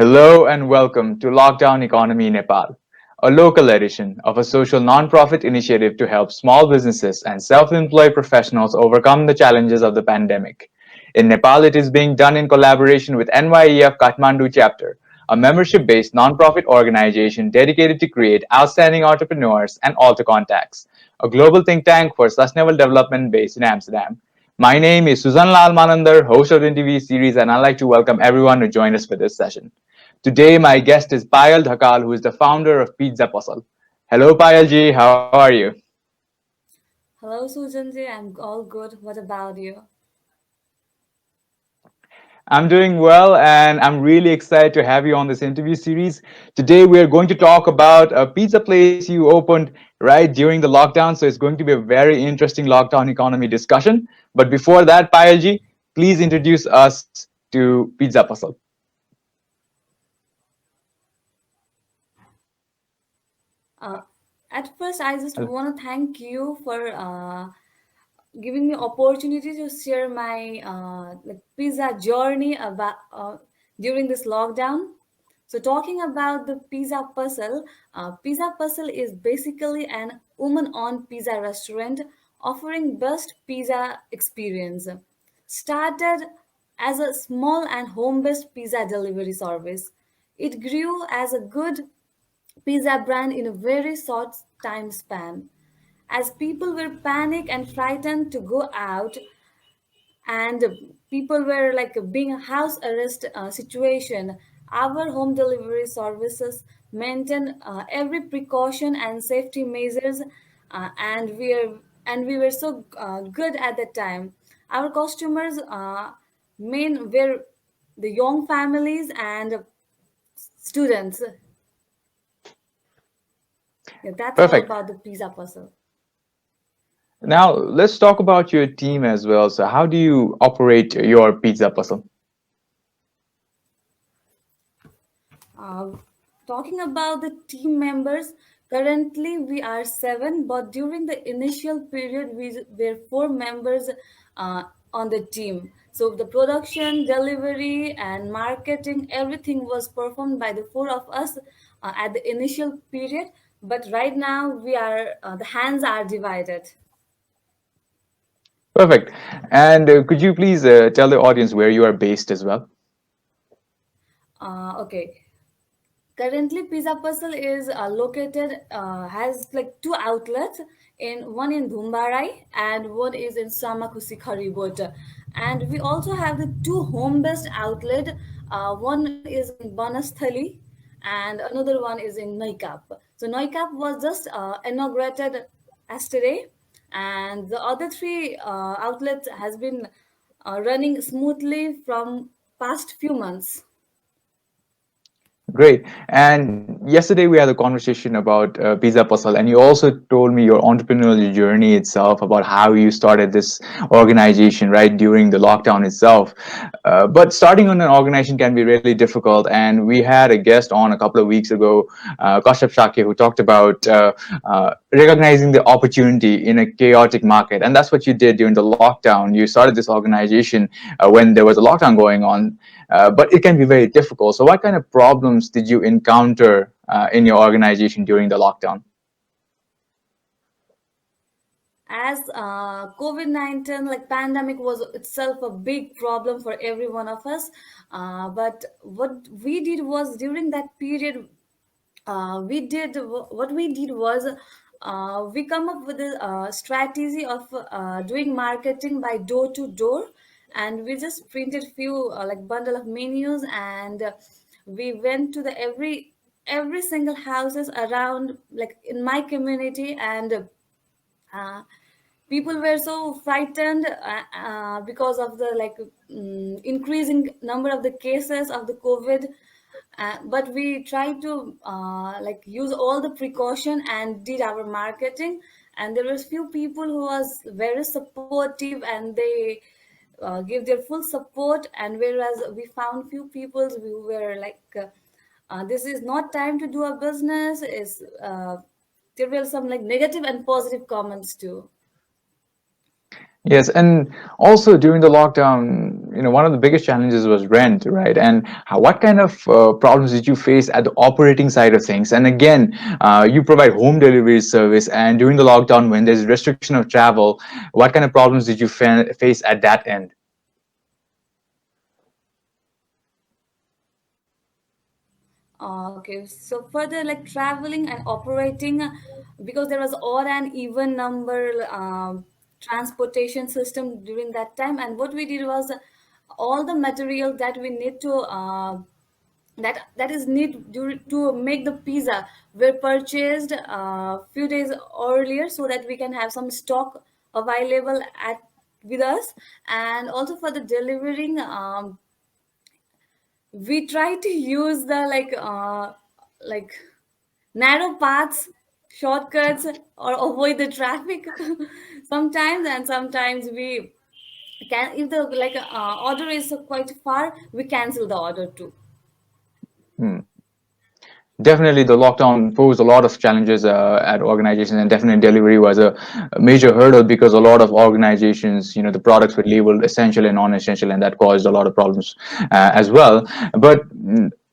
Hello and welcome to Lockdown Economy Nepal, a local edition of a social nonprofit initiative to help small businesses and self-employed professionals overcome the challenges of the pandemic. In Nepal, it is being done in collaboration with NYEF Kathmandu Chapter, a membership-based nonprofit organization dedicated to create outstanding entrepreneurs and AlterContacts, a global think tank for sustainable development based in Amsterdam. My name is Susan Lal Manandar, host of the interview series, and I'd like to welcome everyone to join us for this session. Today, my guest is Payal Dhakal, who is the founder of Pizza Pasal. Hello, Payal ji. How are you? Hello, Sujanji. I'm all good. What about you? I'm doing well, and I'm really excited to have you on this interview series. Today, we are going to talk about a pizza place you opened right during the lockdown. So it's going to be a very interesting lockdown economy discussion. But before that, Payal ji, please introduce us to Pizza Pasal. Uh, at first, I just want to thank you for giving me opportunity to share my pizza journey about during this lockdown. So, talking about the Pizza Puzzle is basically an woman-owned pizza restaurant offering best pizza experience. Started as a small and home-based pizza delivery service, it grew as a good pizza brand in a very short time span. As people were panicked and frightened to go out, and people were like being a house arrest situation, our home delivery services maintain every precaution and safety measures, and we were so good at that time. Our customers main were the young families and students. Yeah, that's all Perfect. about the pizza puzzle. Now, let's talk about your team as well. So, how do you operate your Pizza Puzzle? Uh, Talking about the team members, currently we are seven, but during the initial period, we were four members uh, on the team. So the production, delivery, and marketing, everything was performed by the four of us at the initial period. But right now, the hands are divided. Perfect. And could you please tell the audience where you are based as well? Okay. Currently, Pizza Puzzle is has like two outlets, in one in Dhumbarai and one is in Samakusi Kharibota. And we also have the two home-based outlet. One is in Banasthali and another one is in Noikap. So Noikap was just inaugurated yesterday, and the other three outlets has been running smoothly from past few months. Great. And yesterday we had a conversation about Pizza Puzzle, and you also told me your entrepreneurial journey itself about how you started this organization right during the lockdown itself. But starting on an organization can be really difficult. And we had a guest on a couple of weeks ago, Kashyap Shakya, who talked about recognizing the opportunity in a chaotic market. And that's what you did during the lockdown. You started this organization when there was a lockdown going on. But it can be very difficult. So, what kind of problems did you encounter in your organization during the lockdown? As COVID-19 like pandemic was itself a big problem for every one of us, but what we did was during that period, what we did was we come up with a strategy of doing marketing by door to door, and we just printed few like bundle of menus, and we went to the every single houses around like in my community, and uh, people were so frightened because of the increasing number of the cases of the COVID. But we tried to like use all the precaution and did our marketing, and there was few people who was very supportive, and they give their full support. And whereas we found few people who were this is not time to do a business, is there were some like negative and positive comments too. Yes, and also during the lockdown, one of the biggest challenges was rent, right? And what kind of problems did you face at the operating side of things? And again, you provide home delivery service, and during the lockdown, when there's restriction of travel, what kind of problems did you face at that end? Okay, so further like traveling and operating, because there was odd and even number transportation system during that time, and what we did was all the material that we need to that is need to make the pizza were purchased few days earlier so that we can have some stock available at with us. And also for the delivering, we try to use the like narrow paths, shortcuts, or avoid the traffic sometimes. And sometimes we can, if the order is quite far, we cancel the order too. Hmm. Definitely, the lockdown posed a lot of challenges at organizations, and definitely delivery was a major hurdle because a lot of organizations, the products were labeled essential and non-essential, and that caused a lot of problems as well. But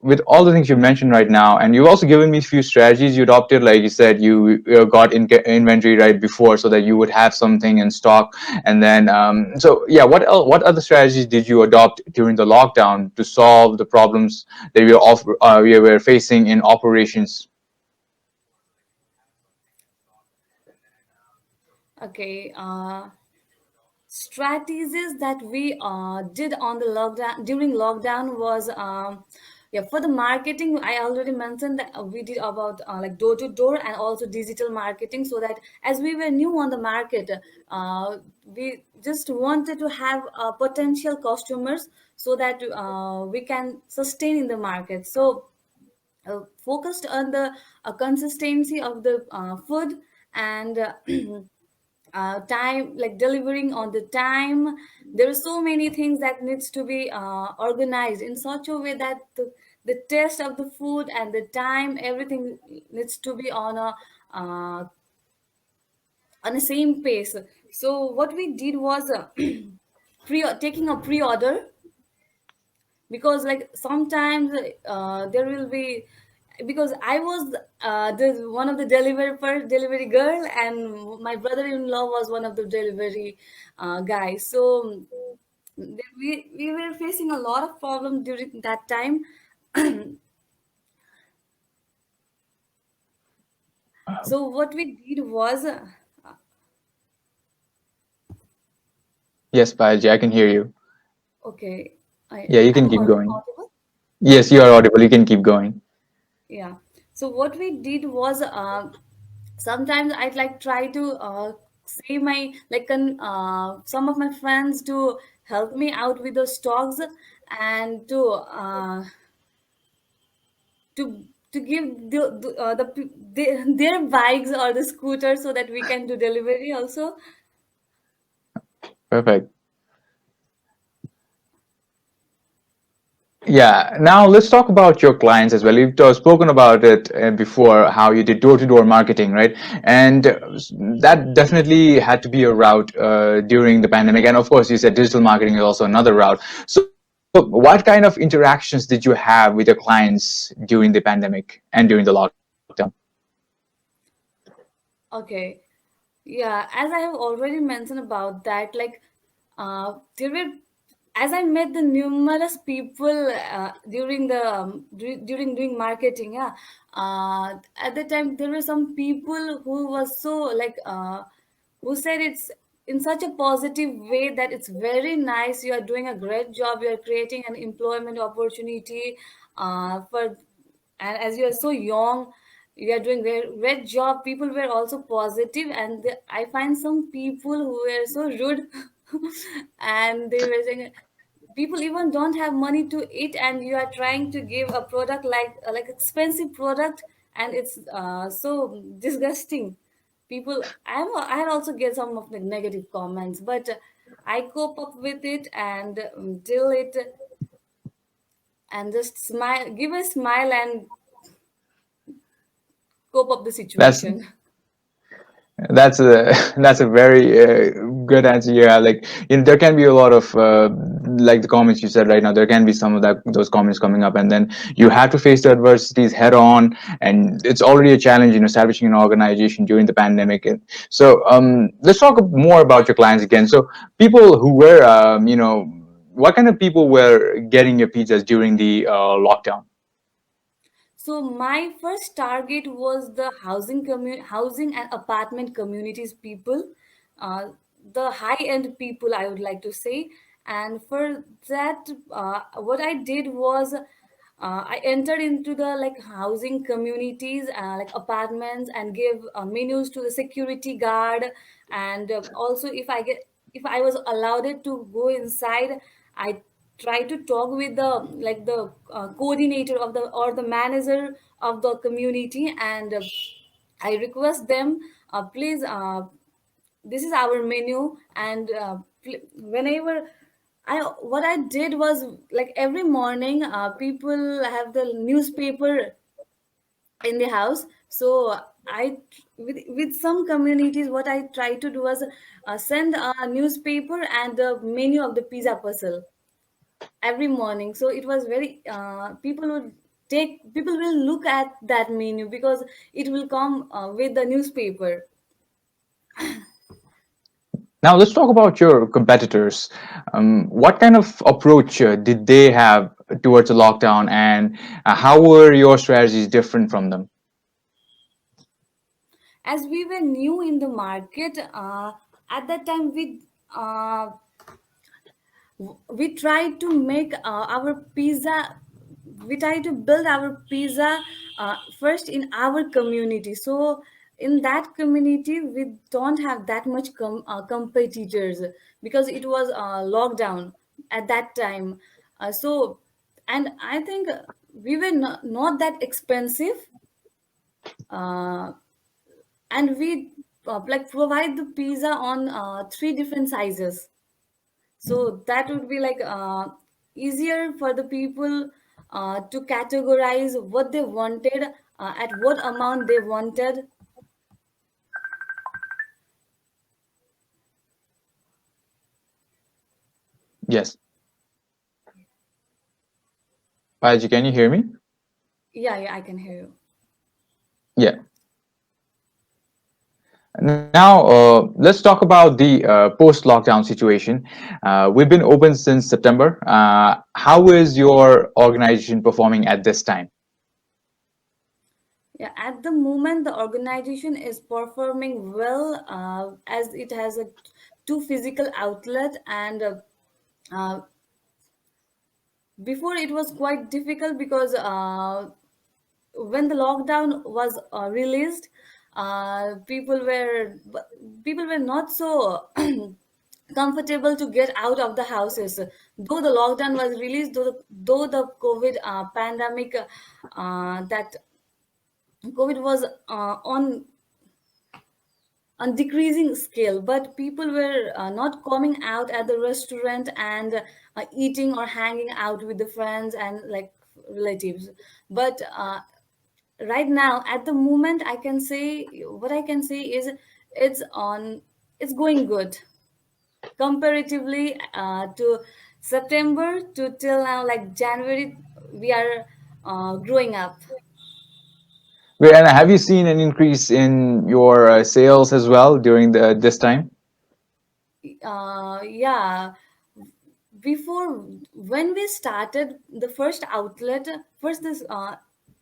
with all the things you mentioned right now, and you've also given me a few strategies you adopted, like you said, you got inventory right before so that you would have something in stock, and then so yeah, what other strategies did you adopt during the lockdown to solve the problems that we were facing in operations? Okay, strategies that we did on the lockdown during lockdown was yeah, for the marketing I already mentioned that we did about like door to door and also digital marketing, so that as we were new on the market, we just wanted to have potential customers so that we can sustain in the market. So focused on the consistency of the food, and time, like delivering on the time. There are so many things that needs to be organized in such a way that the taste of the food and the time, everything needs to be on the same pace. So what we did was taking a pre-order, because like sometimes there will be, because I was the one of the delivery girl, and my brother-in-law was one of the delivery guys. So we were facing a lot of problems during that time. So what we did was Yes, Payaji, I can hear you. okay, Yeah, you can I'm keep going. audible. Yes, you are audible. You can keep going. Yeah. So what we did was sometimes I'd like try to save my some of my friends to help me out with the stocks, and to give their bikes or the scooters so that we can do delivery also. Perfect. Yeah, now let's talk about your clients as well. You've spoken about it before, how you did door-to-door marketing, right? And that definitely had to be a route during the pandemic. And of course, you said digital marketing is also another route. So, what kind of interactions did you have with your clients during the pandemic and during the lockdown? Okay. Yeah, as I have already mentioned about that, like there were, as I met the numerous people during the during doing marketing. Yeah, at the time there were some people who was so who said it's in such a positive way that it's very nice. You are doing a great job. You are creating an employment opportunity for, and as you are so young, you are doing great job. People were also positive, and I find some people who were so rude and they were saying people even don't have money to eat, and you are trying to give a product like expensive product, and it's so disgusting. People, I had also get some of the negative comments, but I cope up with it and deal it, and just smile, give a smile, and cope up the That's situation. that's a that's a very good answer. Yeah, like there can be a lot of like the comments you said right now, there can be some of that those comments coming up, and then you have to face the adversities head on, and it's already a challenge in establishing an organization during the pandemic. And so let's talk more about your clients again. So people who were, what kind of people were getting your pizzas during the lockdown? So my first target was the housing and apartment communities people, uh, the high end people, I would like to say. And for that, what I did was I entered into the like housing communities, like apartments, and gave menus to the security guard. And also, if I was allowed it to go inside, I try to talk with the like the coordinator of the or the manager of the community, and I request them, please, this is our menu. And whenever what I did was, like, every morning, people have the newspaper in the house. So with some communities, what I try to do was send a newspaper and the menu of the pizza puzzle every morning. So it was very people will look at that menu because it will come with the newspaper. Now let's talk about your competitors. What kind of approach did they have towards the lockdown, and how were your strategies different from them? As we were new in the market, at that time uh, we tried to make our pizza, we try to build our pizza first in our community. So in that community we don't have that much competitors, because it was lockdown at that time. So, and I think we were not that expensive, uh, and we like provide the pizza on three different sizes. So that would be like easier for the people to categorize what they wanted, at what amount they wanted. Yes, Paji, can you hear me? Yeah, yeah, I can hear you. Yeah. Now, let's talk about the post-lockdown situation. We've been open since September. How is your organization performing at this time? Yeah, at the moment the organization is performing well, as it has a two physical outlet. And uh, before it was quite difficult because when the lockdown was released, people were not so comfortable to get out of the houses. Though the lockdown was released, though the COVID pandemic, that COVID was on decreasing scale, but people were not coming out at the restaurant and eating or hanging out with the friends and like relatives. But right now, at the moment, I can say, what I can say is it's on it's going good comparatively to September to till now, like January. We are growing up. And have you seen an increase in your sales as well during this time? Yeah, before, when we started the first outlet, first this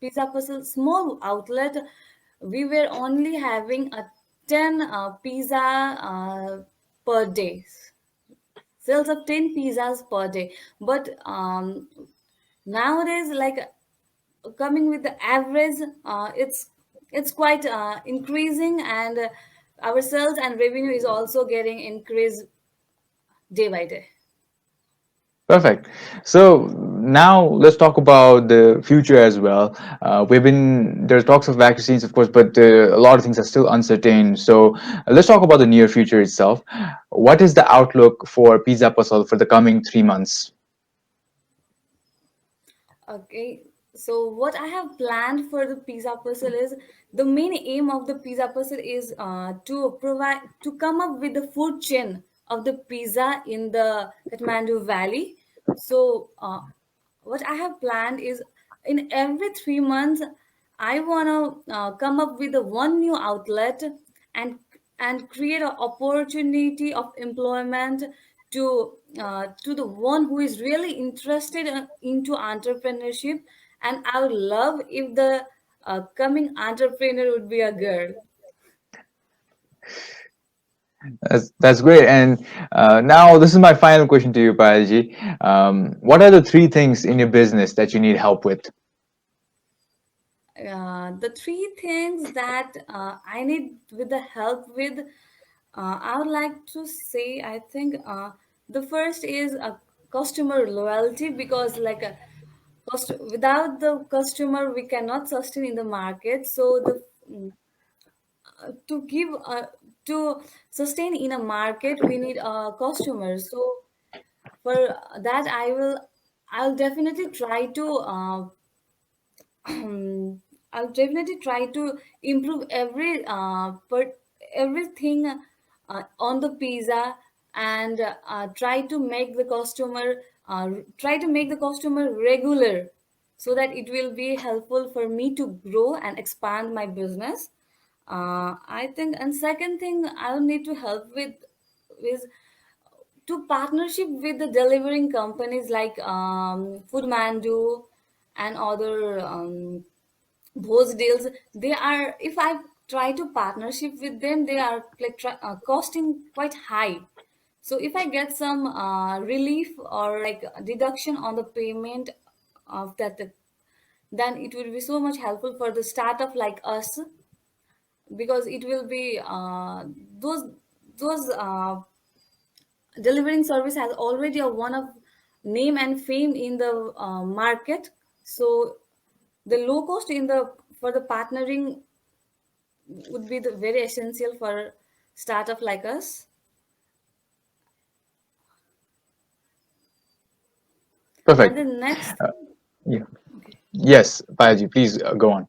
pizza puzzle small outlet, we were only having a 10 pizza per day, sales of 10 pizzas per day. But nowadays, like, coming with the average, it's quite increasing. And our sales and revenue is also getting increased day by day. Perfect. So now let's talk about the future as well. There's talks of vaccines, of course, but a lot of things are still uncertain. So let's talk about the near future itself. What is the outlook for Pizza Puzzle for the coming 3 months? Okay, so what I have planned for the pizza puzzle is, the main aim of the pizza puzzle is to come up with the food chain of the pizza in the Kathmandu Valley. So what I have planned is in every 3 months, I wanna come up with a one new outlet and create an opportunity of employment to the one who is really interested into entrepreneurship. And I would love if the coming entrepreneur would be a girl. That's great. And now this is my final question to you, Payalji. What are the three things in your business that you need help with? The three things that I need with the help with, I would like to say, I think the first is a customer loyalty, because like a without the customer we cannot sustain in the market. So the to give to sustain in a market we need a customer. So for that I'll definitely try to I'll definitely try to improve everything on the pizza, and try to make the customer regular, so that it will be helpful for me to grow and expand my business. I think, and second thing I'll need to help with is to partnership with the delivering companies like Foodmandu and other those deals. They are, if I try to partnership with them, they are like costing quite high. So if I get some relief or like deduction on the payment of that, then it will be so much helpful for the startup like us, because it will be those delivering service has already a one of name and fame in the market. So the low cost in the for the partnering would be the very essential for startup like us. And Perfect. the next, Yeah. okay, Yes, Payalji, please go on.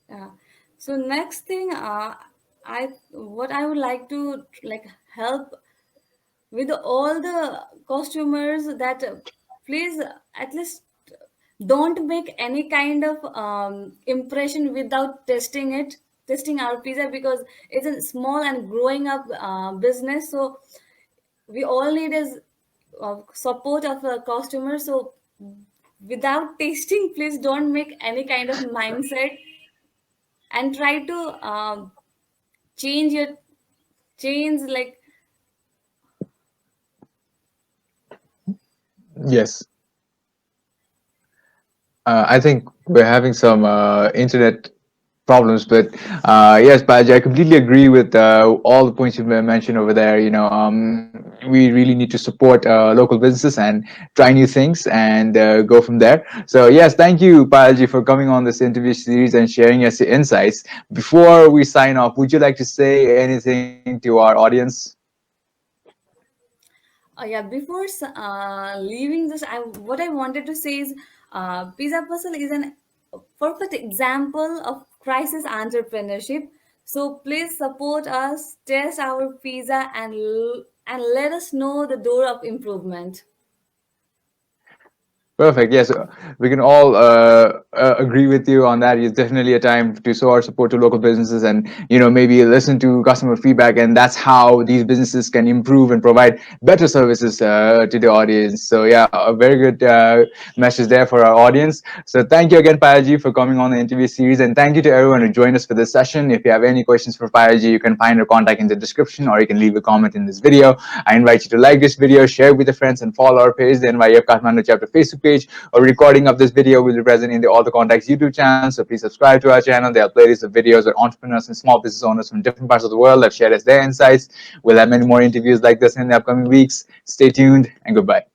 uh, so next thing, I what I would like to like help with all the customers that please at least don't make any kind of impression without testing our pizza, because it's a small and growing up business. So we all need is support of a customer. So without tasting, please don't make any kind of mindset, and try to change your change like Yes. I think we're having some internet problems, but yes, Paj, I completely agree with all the points you mentioned over there. We really need to support local businesses and try new things and go from there. So yes, thank you, Payalji, for coming on this interview series and sharing us your insights. Before we sign off, would you like to say anything to our audience? Yeah, before leaving this, what I wanted to say is, Pizza Puzzle is an perfect example of crisis entrepreneurship. So please support us, test our pizza, and let us know the door of improvement. Perfect. Yes, we can all agree with you on that. It's definitely a time to show our support to local businesses, and maybe listen to customer feedback, and that's how these businesses can improve and provide better services to the audience. So yeah, a very good message there for our audience. So thank you again, Payaji, for coming on the interview series, and thank you to everyone who joined us for this session. If you have any questions for Payaji, you can find her contact in the description, or you can leave a comment in this video. I invite you to like this video, share it with your friends, and follow our page, the NYF Kathmandu Chapter Facebook page. A recording of this video will be present in the AlterContacts YouTube channel, so please subscribe to our channel. There are playlists of videos where entrepreneurs and small business owners from different parts of the world have shared us their insights. We'll have many more interviews like this in the upcoming weeks. Stay tuned, and goodbye.